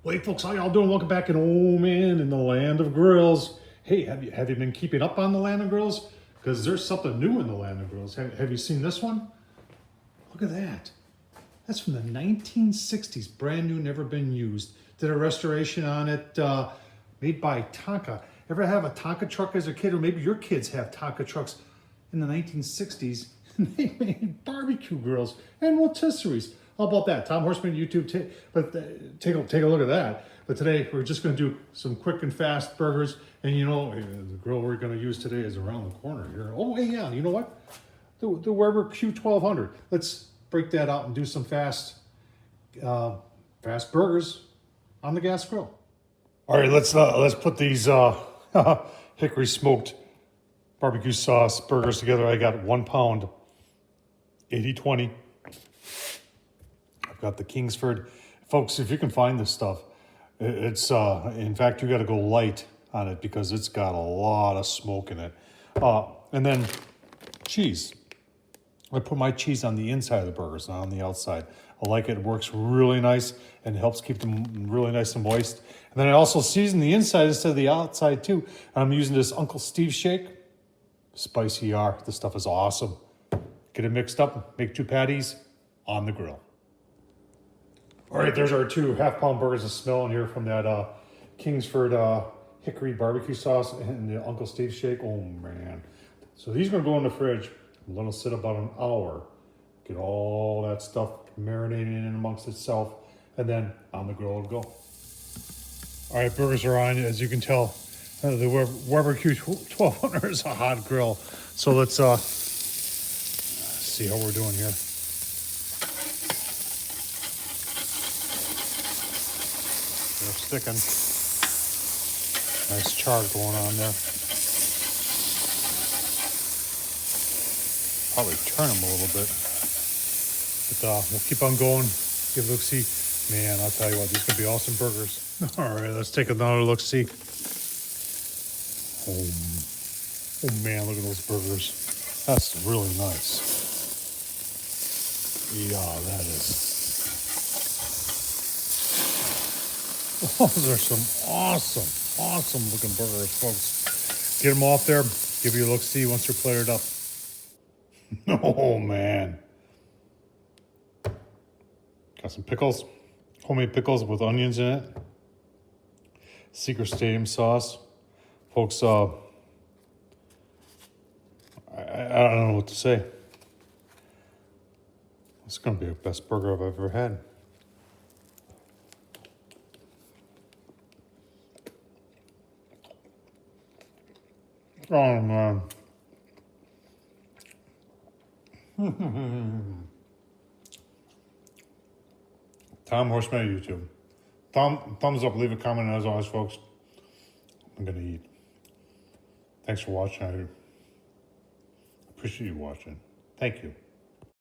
Well, hey folks, how y'all doing? Welcome back in, oh man, in the land of grills. Hey, have you been keeping up on the land of grills? Because there's something new in the land of grills. Have you seen this one? Look at that. That's from the 1960s, brand new, never been used. Did a restoration on it, made by Tonka. Ever have a Tonka truck as a kid? Or maybe your kids have Tonka trucks in the 1960s. They made barbecue grills and rotisseries. How about that? Tom Horseman YouTube, take a look at that. But today we're just going to do some quick and fast burgers. And you know, the grill we're going to use today is around the corner here. Oh, hey, yeah, you know what? The Weber Q1200. Let's break that out and do some fast burgers on the gas grill. All right, let's put these Hickory smoked barbecue sauce burgers together. I got 1 pound, 80/20. I've got the Kingsford. Folks, if you can find this stuff, it's in fact, you got to go light on it because it's got a lot of smoke in it. And then cheese. I put my cheese on the inside of the burgers, not on the outside. I like it. It works really nice and helps keep them really nice and moist. And then I also season the inside instead of the outside too. And I'm using this Uncle Steve shake. Spicy R. This stuff is awesome. Get it mixed up, make 2 patties on the grill. All right, there's our 2 half-pound burgers of smell in here from that Kingsford Hickory barbecue sauce and the Uncle Steve shake. Oh man. So these are gonna go in the fridge and let them sit about an hour. Get all that stuff marinating in amongst itself, and then on the grill it'll go. All right, burgers are on. As you can tell, the Weber Q1200 is a hot grill. So let's see how we're doing here. They're sticking. Nice char going on there. Probably turn them a little bit. But we'll keep on going. Give a look-see. Man, I'll tell you what, these are going to be awesome burgers. All right, let's take another look-see. Oh man, look at those burgers. That's really nice. Yeah, that is. Those are some awesome looking burgers, folks. Get them off there. Give you a look-see once they're plated up. Oh man. Got some pickles. Homemade pickles with onions in it. Secret Stadium sauce. Folks, I don't know what to say. It's going to be the best burger I've ever had. Oh, man. Tom Horseman YouTube. Thumbs up, leave a comment, and as always, folks, I'm going to eat. Thanks for watching. I appreciate you watching. Thank you.